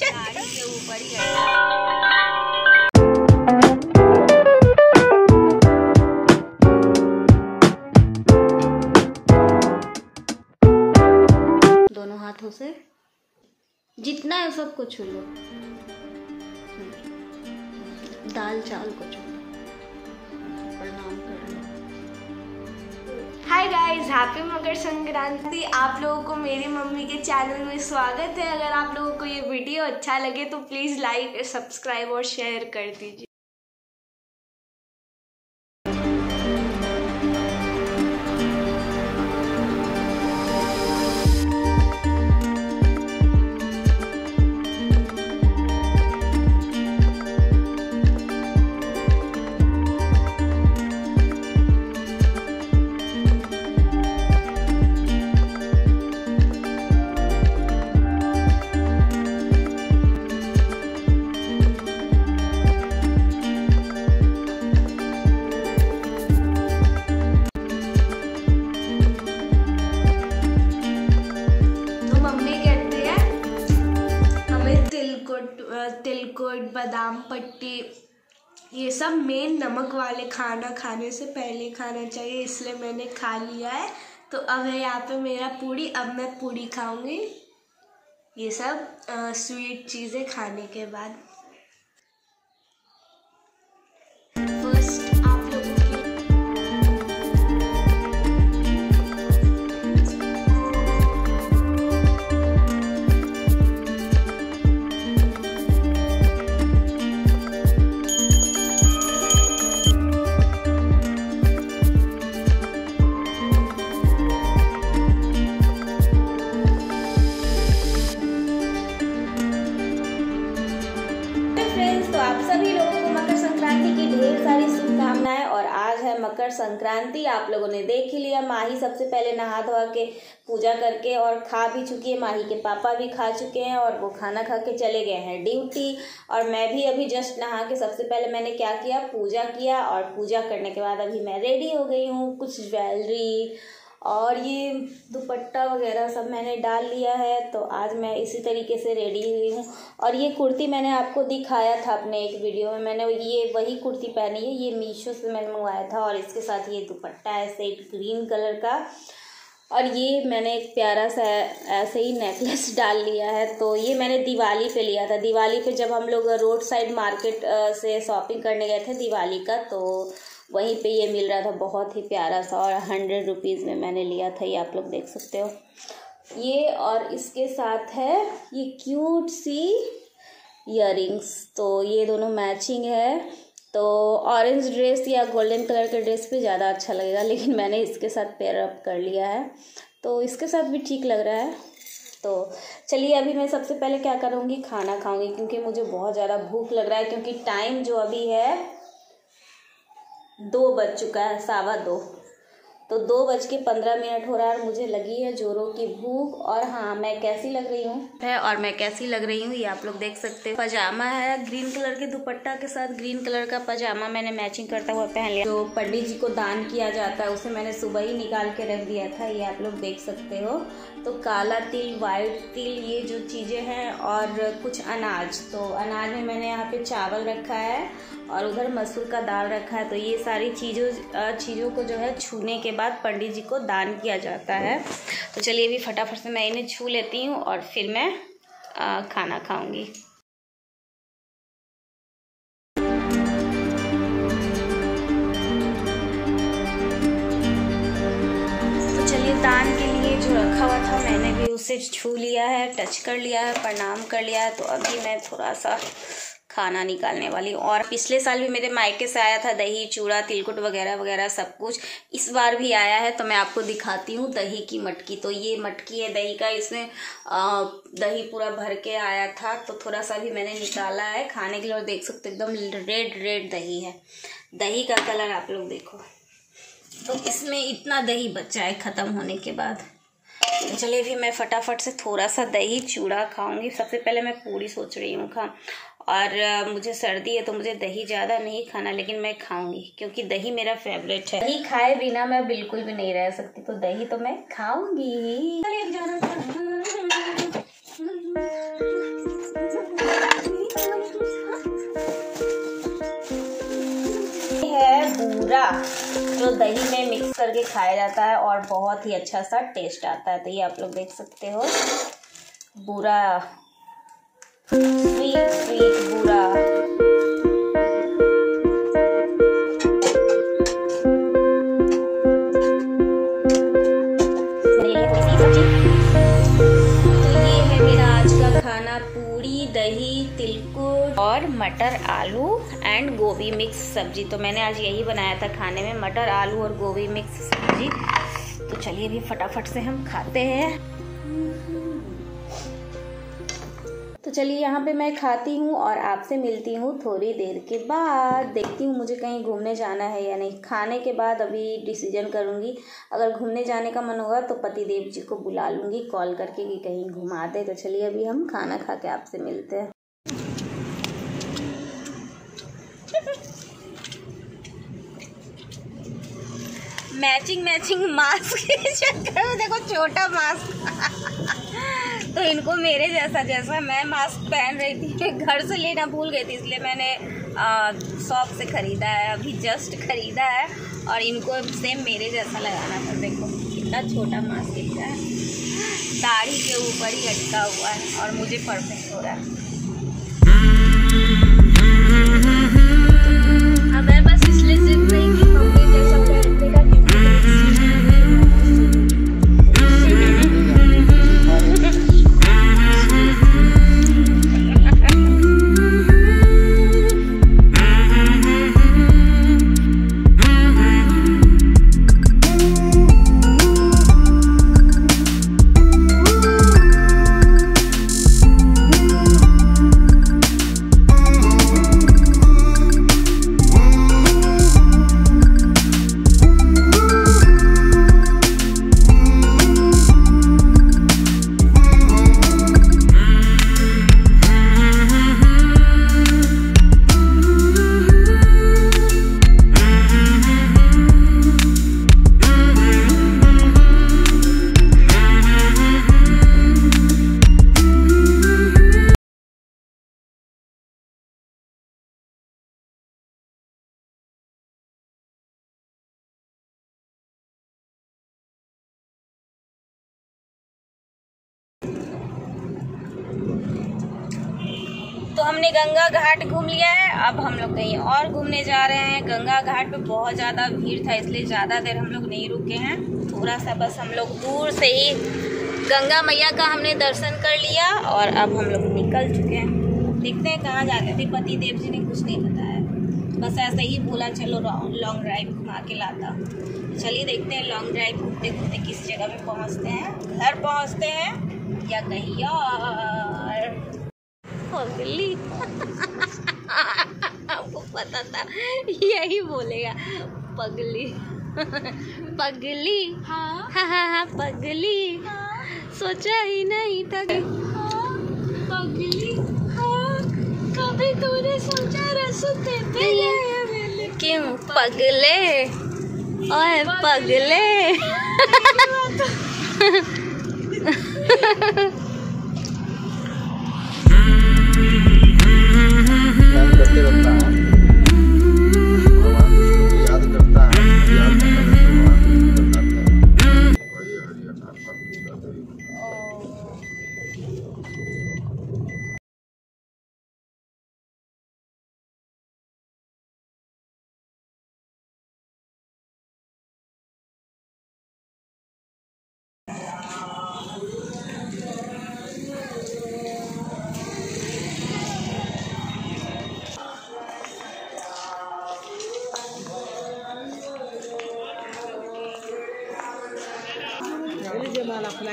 गाड़ी के ऊपर ही दोनों हाथों से जितना है सबको छू लो। दाल चावल को छू लो। प्रणाम कर लो। Hi guys, happy Makar Sankranti. आप लोगों को मेरी मम्मी के चैनल में स्वागत है। अगर आप लोगों को ये वीडियो अच्छा लगे तो प्लीज़ लाइक, सब्सक्राइब और शेयर कर दीजिए। तिलकुट, बादाम पट्टी, ये सब मेन नमक वाले खाना खाने से पहले खाना चाहिए, इसलिए मैंने खा लिया है। तो अब है यहाँ पे मेरा पूड़ी। अब मैं पूड़ी खाऊंगी, ये सब स्वीट चीज़ें खाने के बाद। फर्स्ट आप लोगों की तो आप सभी लोगों को मकर संक्रांति की ढेर सारी शुभकामनाएं। और आज है मकर संक्रांति। आप लोगों ने देख ही लिया, माही सबसे पहले नहा धोआ के पूजा करके और खा भी चुकी है। माही के पापा भी खा चुके हैं और वो खाना खा के चले गए हैं ड्यूटी। और मैं भी अभी जस्ट नहा के सबसे पहले मैंने क्या किया, पूजा किया। और पूजा करने के बाद अभी मैं रेडी हो गई हूँ। कुछ ज्वेलरी और ये दुपट्टा वगैरह सब मैंने डाल लिया है। तो आज मैं इसी तरीके से रेडी हुई हूँ। और ये कुर्ती मैंने आपको दिखाया था अपने एक वीडियो में, मैंने ये वही कुर्ती पहनी है। ये मीशो से मैंने मंगवाया था। और इसके साथ ये दुपट्टा है सेट ग्रीन कलर का। और ये मैंने एक प्यारा सा ऐसे ही नेकलेस डाल लिया है। तो ये मैंने दिवाली पे लिया था। दिवाली पे जब हम लोग रोड साइड मार्केट से शॉपिंग करने गए थे दिवाली का, तो वहीं पे ये मिल रहा था बहुत ही प्यारा सा। और 100 रुपीज़ में मैंने लिया था। ये आप लोग देख सकते हो ये। और इसके साथ है ये क्यूट सी इयररिंग्स। तो ये दोनों मैचिंग है। तो ऑरेंज ड्रेस या गोल्डन कलर के ड्रेस पे ज़्यादा अच्छा लगेगा, लेकिन मैंने इसके साथ पेयर अप कर लिया है। तो इसके साथ भी ठीक लग रहा है। तो चलिए अभी मैं सबसे पहले क्या करूँगी, खाना खाऊँगी, क्योंकि मुझे बहुत ज़्यादा भूख लग रहा है। क्योंकि टाइम जो अभी है 2 बज चुका है, 2:15। तो 2:15 हो रहा है और मुझे लगी है जोरों की भूख। और हाँ, मैं कैसी लग रही हूँ और मैं कैसी लग रही हूँ ये आप लोग देख सकते हैं। पजामा है ग्रीन कलर के दुपट्टा के साथ। ग्रीन कलर का पजामा मैंने मैचिंग करता हुआ पहन लिया। जो पंडित जी को दान किया जाता है उसे मैंने सुबह ही निकाल के रख दिया था। ये आप लोग देख सकते हो। तो काला तिल, वाइट तिल, ये जो चीज़ें हैं और कुछ अनाज। तो अनाज में मैंने यहाँ पे चावल रखा है और उधर मसूर का दाल रखा है। तो ये सारी चीज़ों को जो है छूने के बाद पंडित जी को दान किया जाता है। तो चलिए अभी फटाफट से मैं इन्हें छू लेती हूँ और फिर मैं खाना खाऊंगी। तो चलिए दान के लिए जो रखा हुआ था मैंने भी उसे छू लिया है, टच कर लिया है, प्रणाम कर लिया है। तो अभी मैं थोड़ा सा खाना निकालने वाली हूँ। और पिछले साल भी मेरे मायके से आया था दही, चूड़ा, तिलकुट वगैरह वगैरह सब कुछ। इस बार भी आया है। तो मैं आपको दिखाती हूँ दही की मटकी। तो ये मटकी है दही का। इसमें दही पूरा भर के आया था। तो थोड़ा सा भी मैंने निकाला है खाने के लिए। और देख सकते एकदम रेड दही है। दही का कलर आप लोग देखो। तो इसमें इतना दही बचा है ख़त्म होने के बाद। तो चलिए भी मैं फटाफट से थोड़ा सा दही चूड़ा खाऊंगी। सबसे पहले मैं पूरी सोच रही हूँ खा। और मुझे सर्दी है तो मुझे दही ज़्यादा नहीं खाना, लेकिन मैं खाऊंगी क्योंकि दही मेरा फेवरेट है। दही खाए बिना मैं बिल्कुल भी नहीं रह सकती। तो दही तो मैं खाऊंगी। बूरा जो दही में मिक्स करके खाया जाता है और बहुत ही अच्छा सा टेस्ट आता है। तो ये आप लोग देख सकते हो, बूरा, स्वीट स्वीट बूरा। पूरी, दही, तिलकुट और मटर आलू एंड गोभी मिक्स सब्जी। तो मैंने आज यही बनाया था खाने में, मटर आलू और गोभी मिक्स सब्जी। तो चलिए अभी फटाफट से हम खाते हैं। तो चलिए यहाँ पे मैं खाती हूँ और आपसे मिलती हूँ थोड़ी देर के बाद। देखती हूँ मुझे कहीं घूमने जाना है या नहीं। खाने के बाद अभी डिसीजन करूँगी। अगर घूमने जाने का मन होगा तो पतिदेव जी को बुला लूँगी कॉल करके कि कहीं घुमा दे। तो चलिए अभी हम खाना खा के आपसे मिलते हैं। मैचिंग मास्क के चक्कर में देखो छोटा मास्क तो इनको मेरे जैसा मैं मास्क पहन रही थी, घर से लेना भूल गई थी, इसलिए मैंने शॉप से ख़रीदा है, अभी जस्ट ख़रीदा है। और इनको सेम मेरे जैसा लगाना था। देखो कितना छोटा मास्क दिख रहा है, दाढ़ी के ऊपर ही अटका हुआ है और मुझे परफेक्ट हो रहा है। अब मैं बस इसलिए सिर्फ नहीं कि मम्मी जैसा पहनने का तो हमने गंगा घाट घूम लिया है। अब हम लोग कहीं और घूमने जा रहे हैं। गंगा घाट पे बहुत ज़्यादा भीड़ था, इसलिए ज़्यादा देर हम लोग नहीं रुके हैं। थोड़ा सा बस हम लोग दूर से ही गंगा मैया का हमने दर्शन कर लिया और अब हम लोग निकल चुके हैं। देखते हैं कहाँ जाते थे। पति देव जी ने कुछ नहीं बताया, बस ऐसे ही बोला चलो लॉन्ग ड्राइव घुमा के लाता। चलिए देखते हैं लॉन्ग ड्राइव घूमते घूमते किस जगह पे पहुँचते हैं, घर पहुँचते हैं या कहीं और। पगली आपको पता था यही बोलेगा, पगली पगली। हाँ हाँ पगली। हाँ। सोचा ही नहीं था कि पगली। हाँ। कभी तूने सोचा रसते पे क्यों पगले ओए पगले। याद करता है, याद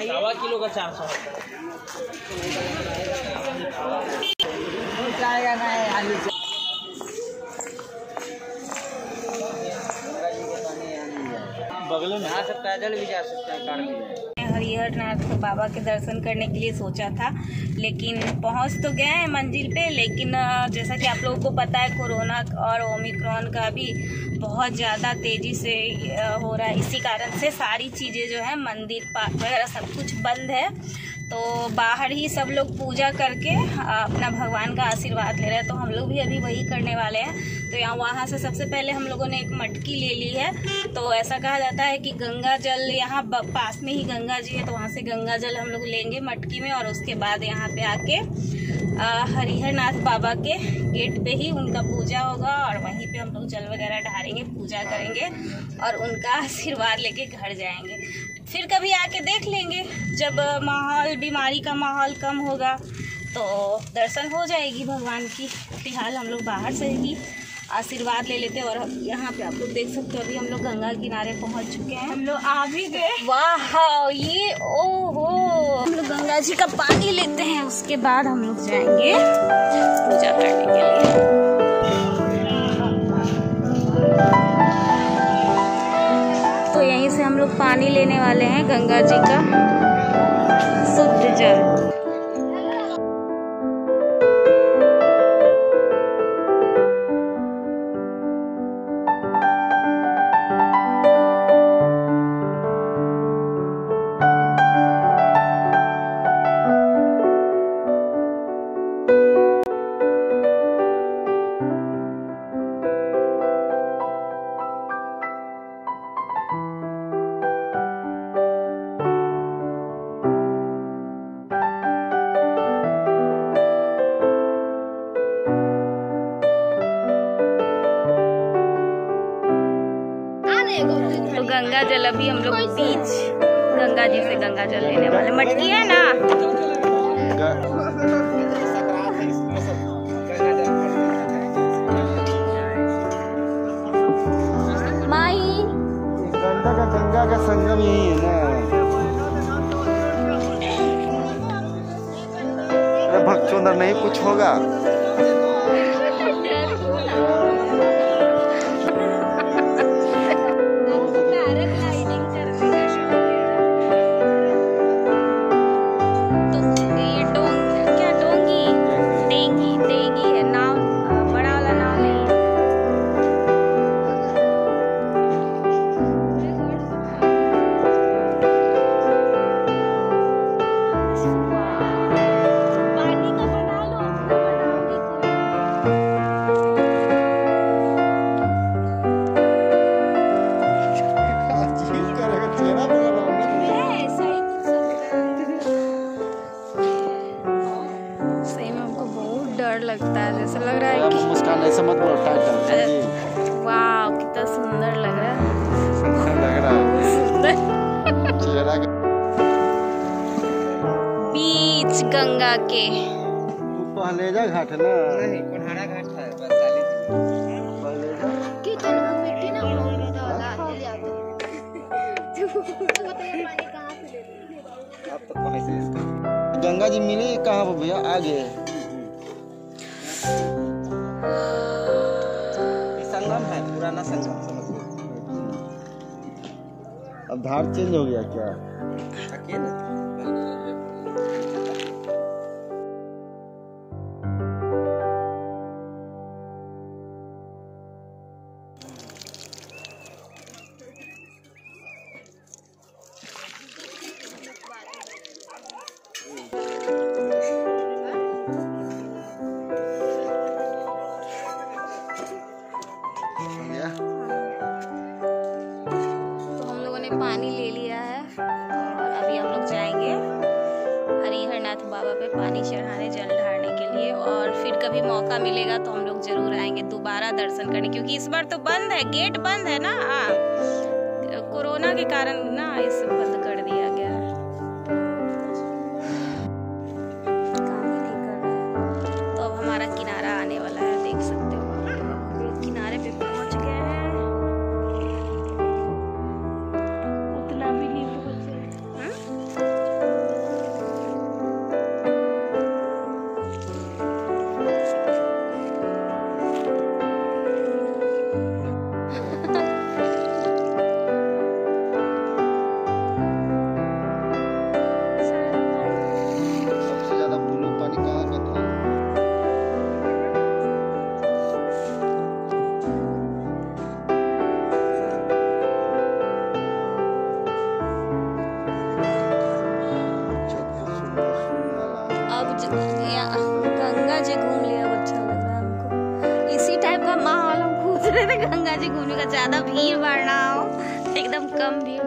सवा किलो का 400 बगल में आ सकता है, पैदल भी जा सकता है, कार भी। हरिहरनाथ बाबा के दर्शन करने के लिए सोचा था, लेकिन पहुंच तो गए हैं मंजिल पे। लेकिन जैसा कि आप लोगों को पता है कोरोना और ओमिक्रॉन का भी बहुत ज़्यादा तेज़ी से हो रहा है। इसी कारण से सारी चीज़ें जो है मंदिर पार्क वगैरह सब कुछ बंद है। तो बाहर ही सब लोग पूजा करके अपना भगवान का आशीर्वाद ले रहे हैं। तो हम लोग भी अभी वही करने वाले हैं। तो यहाँ वहाँ से सबसे पहले हम लोगों ने एक मटकी ले ली है। तो ऐसा कहा जाता है कि गंगा जल, यहाँ पास में ही गंगा जी है, तो वहाँ से गंगा जल हम लोग लेंगे मटकी में, और उसके बाद यहाँ पे आके हरिहर नाथ बाबा के गेट पे ही उनका पूजा होगा, और वहीं पे हम लोग जल वगैरह ढारेंगे, पूजा करेंगे और उनका आशीर्वाद लेके घर जाएंगे। फिर कभी आके देख लेंगे जब माहौल, बीमारी का माहौल कम होगा तो दर्शन हो जाएगी भगवान की। फिलहाल हम लोग बाहर से ही आशीर्वाद ले लेते हैं। और यहाँ पे आप लोग देख सकते हो अभी हम लोग गंगा किनारे पहुँच चुके हैं। हम लोग आ भी गए। वाह, ये ओहो, हम लोग गंगा जी का पानी लेते हैं, उसके बाद हम लोग जाएंगे पूजा करने के लिए। तो यहीं से हम लोग पानी लेने वाले हैं, गंगा जी का शुद्ध जल। तो गंगा जल अभी हम लोग बीच गंगा जी से गंगा जल लेने वाले। मटकी है ना, माही गंगा का संगम यही है ना। अरे भक्तों नहीं कुछ होगा। लगता है, जैसा लग रहा है कि मुस्कान ऐसा मत बोलो, टाइट। वाह, कितना सुंदर लग रहा है। सुंदर लग रहा है चेहरा। बीच गंगा के पहलेजा घाट है ना? नहीं, कोन्हारा घाट है, वैशाली पहलेजा कि तो मिट्टी ना डाला ले जाते तो बताइए पानी कहाँ से लेते? आप तो कहीं से गंगा जी मिली कहाँ पर भैया? आगे संगम है, पुराना संगम समझ लो। अब धार चेंज हो गया क्या? अकेले पानी ले लिया है और अभी हम लोग जाएंगे हरिहर नाथ बाबा पे पानी चढ़ाने, जल ढारने के लिए। और फिर कभी मौका मिलेगा तो हम लोग जरूर आएंगे दोबारा दर्शन करने, क्योंकि इस बार तो बंद है, गेट बंद है ना, कोरोना के कारण ना इस बंद कर दिया गया है। तो अब हमारा किनारा आने वाला है, देख सकते हो किनारे पे पहुंच गए हैं। गंगा जी घूमने का, ज्यादा भीड़ भाड़ ना हो, एकदम कम भीड़।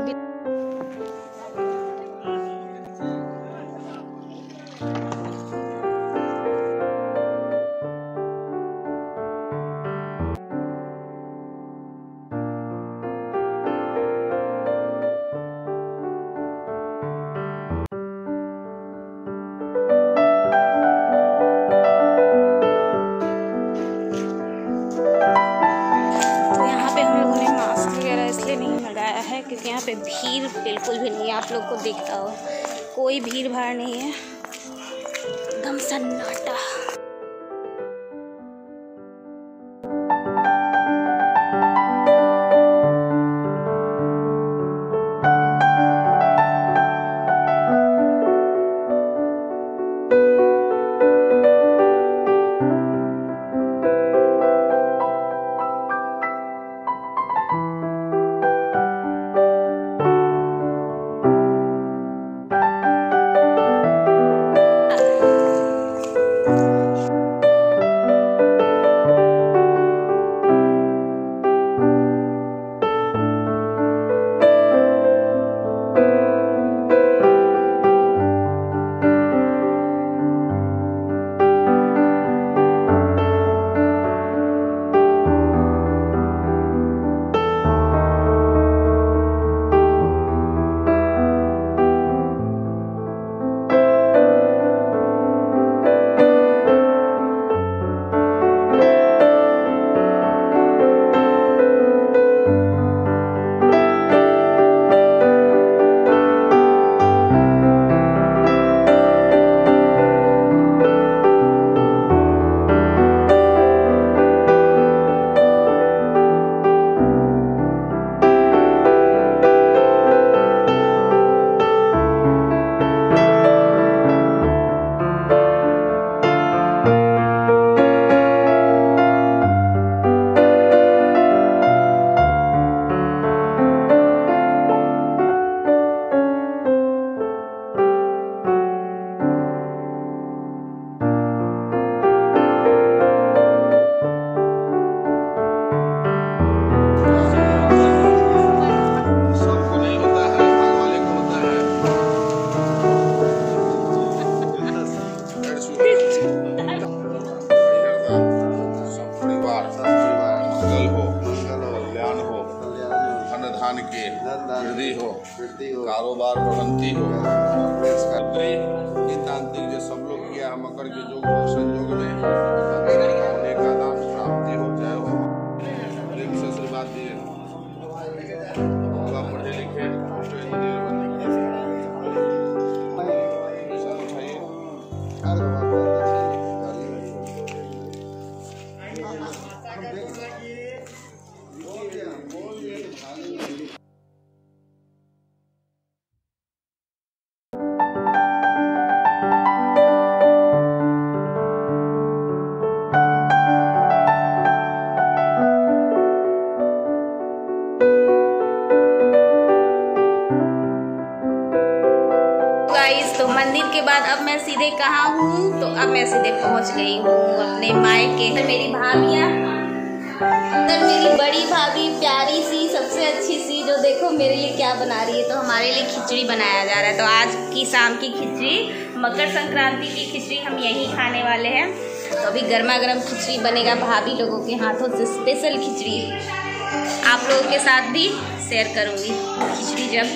क्योंकि यहाँ पे भीड़ बिल्कुल भी नहीं है, आप लोग को दिखता हो कोई भीड़ भाड़ नहीं है, एकदम सन्नाटा। वृद्धि हो, कारोबार बढ़ंती हो, तांत्रिक जो सब लोग किया मकर के योग और संयोग में का दान प्राप्ति हो जाए हो, प्रेम से आशीर्वाद दिए, पढ़े लिखे इंजीनियर तो मंदिर के बाद अब मैं सीधे कहाँ हूँ, तो अब मैं सीधे पहुँच गई हूँ अपने मायके। मेरी भाभियाँ, अंदर मेरी बड़ी भाभी प्यारी सी सबसे अच्छी सी, जो देखो मेरे लिए क्या बना रही है। तो हमारे लिए खिचड़ी बनाया जा रहा है। तो आज की शाम की खिचड़ी, मकर संक्रांति की खिचड़ी हम यही खाने वाले हैं। तो अभी गर्मा गर्म खिचड़ी बनेगा भाभी लोगों के हाथों से, स्पेशल खिचड़ी। आप लोगों के साथ भी शेयर करूँगी खिचड़ी जब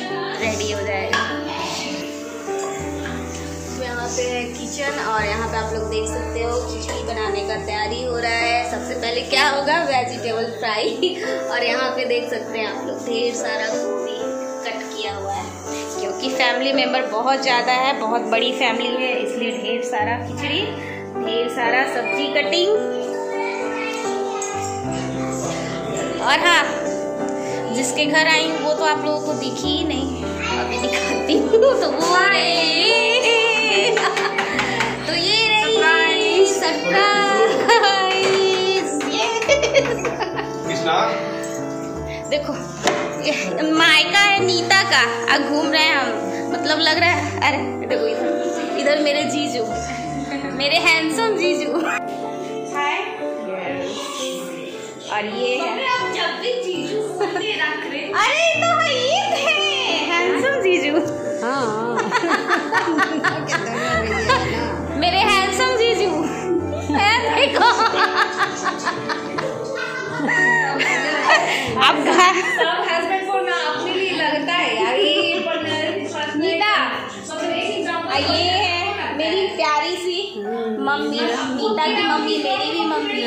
रेडी हो जाएगा। यहाँ पे है किचन और यहाँ पे आप लोग देख सकते हो खिचड़ी बनाने का तैयारी हो रहा है। सबसे पहले क्या होगा, वेजिटेबल फ्राई। और यहाँ पे देख सकते हैं आप लोग ढेर सारा गोभी कट किया हुआ है, क्योंकि फैमिली मेंबर बहुत ज़्यादा है, बहुत बड़ी फैमिली है, इसलिए ढेर सारा खिचड़ी, ढेर सारा सब्जी कटिंग। और हाँ, जिसके घर आई हूँ वो तो आप लोगों को दिखी ही नहीं, अभी दिखाती हूँ। तो वो तो ये रही सरप्राइज। देखो मायका है नीता का, अब घूम रहे हैं हम, मतलब लग रहा है। अरे देखो इधर, इधर मेरे जीजू, मेरे हैंडसम जीजू। हाय। और ये है जब भी जीजू रख रहे। अरे तो ये थे हैंडसम जीजू। हाँ मेरे हैंडसम जीजू देखो। अब हस्बैंड को ना अपने लिए लगता है यार नीता। ये है मेरी प्यारी सी मम्मी, नीता की मम्मी, मेरी भी मम्मी।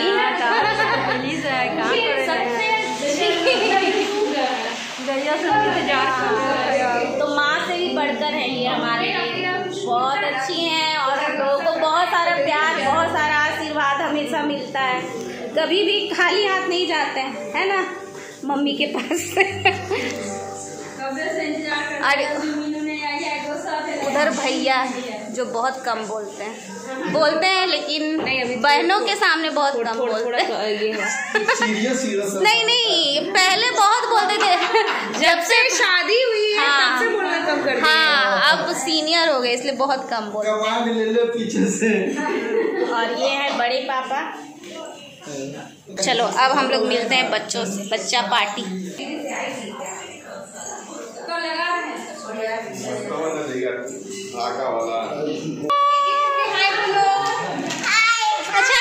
तो माँ से भी बढ़कर है ये हमारे लिए, बहुत अच्छी हैं और हम लोगों को बहुत सारा प्यार, बहुत सारा आशीर्वाद हमेशा मिलता है। कभी भी खाली हाथ नहीं जाते हैं, है ना मम्मी के पास। उधर भैया जो बहुत कम बोलते हैं लेकिन बहनों के सामने बहुत कम बोलते हैं। नहीं पहले बहुत बोलते थे, जब से शादी हुई है तब से बोलना कम कर दिया। हाँ अब सीनियर हो गए इसलिए बहुत कम बोलते हैं। पीछे से। और ये है बड़े पापा। चलो अब हम लोग मिलते हैं बच्चों से, बच्चा पार्टी। अच्छा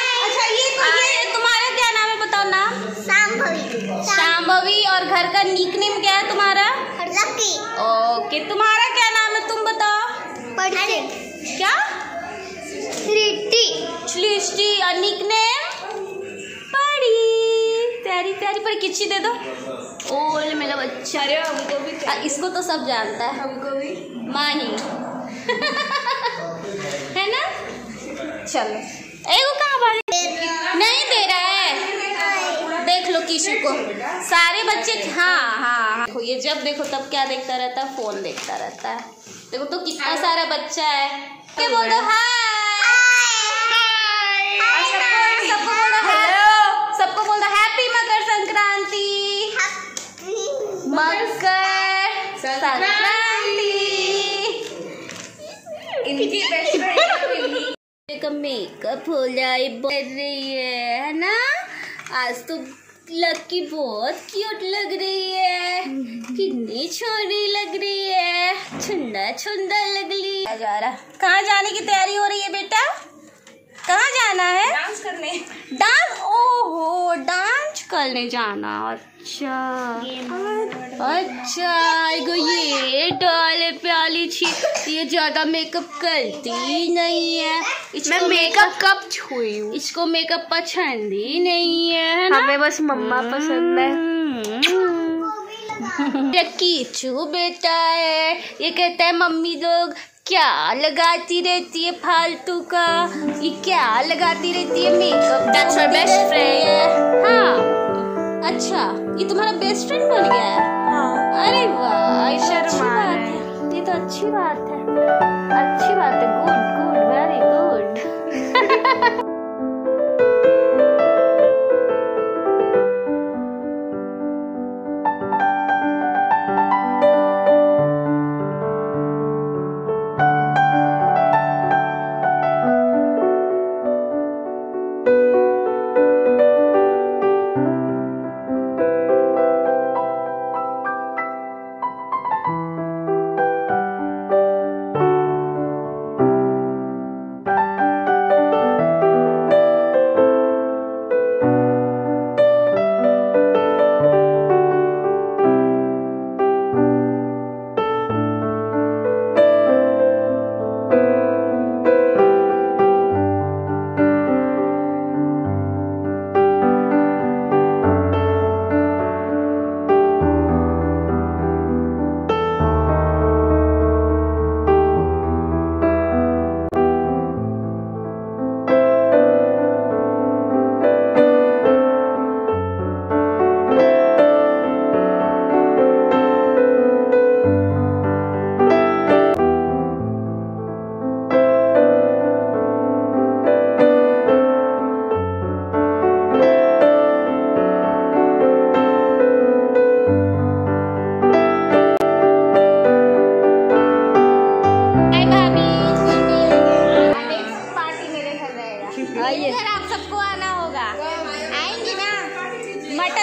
ये तुम्हारा क्या नाम है बताओ नाम? शांभवी। और घर का निक नेम क्या है तुम्हारा? लकी। ओके तुम्हारा क्या नाम है तुम बताओ? क्या? सृष्टि। और निक नेम? प्यारी प्यारी पर किच्ची दे दो। ओले मेरा बच्चा। अरे हमको भी इसको तो सब जानता है, हमको भी माही है ना। चलो वो कहाँ भाग नहीं दे रहा है, देख लो किसी को सारे बच्चे। हाँ ये जब देखो तब क्या देखता रहता है? फोन देखता रहता है। देखो तो कितना सारा बच्चा है। क्या बोल दो? सबको बोल दो हैप्पी मकर संक्रांति। मकर संक्रांति। इनकी बेस्ट मेकअप हो जाए रही है ना। आज तो लकी बहुत क्यूट लग रही है, कितनी छोटी लग रही है, छुंदा लग रही है। कहाँ जाने की तैयारी हो रही है बेटा? कहाँ जाना है? डांस करने। ओहो डांस करने जाना। अच्छा ये डाले प्याली छी, ये ज्यादा मेकअप करती नहीं है। मैं मेकअप कब छुई हूँ? इसको मेकअप पसंद ही नहीं है ना? हमें बस मम्मा पसंद है। कीचू बेटा है, ये कहता है मम्मी लोग क्या लगाती रहती है फालतू का, ये क्या लगाती रहती है makeup. That's my best friend। हाँ अच्छा ये तुम्हारा बेस्ट फ्रेंड बन गया है। हाँ। अरे वाह अच्छी बात है, ये तो अच्छी बात है, गुड वेरी गुड।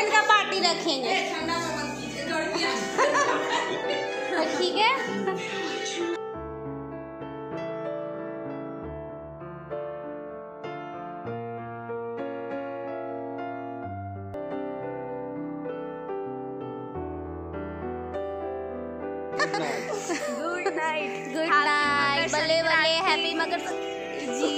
दिन का पार्टी रखेंगे। ठीक है। गुड नाइट बल्ले बल्ले हैप्पी मकर जी।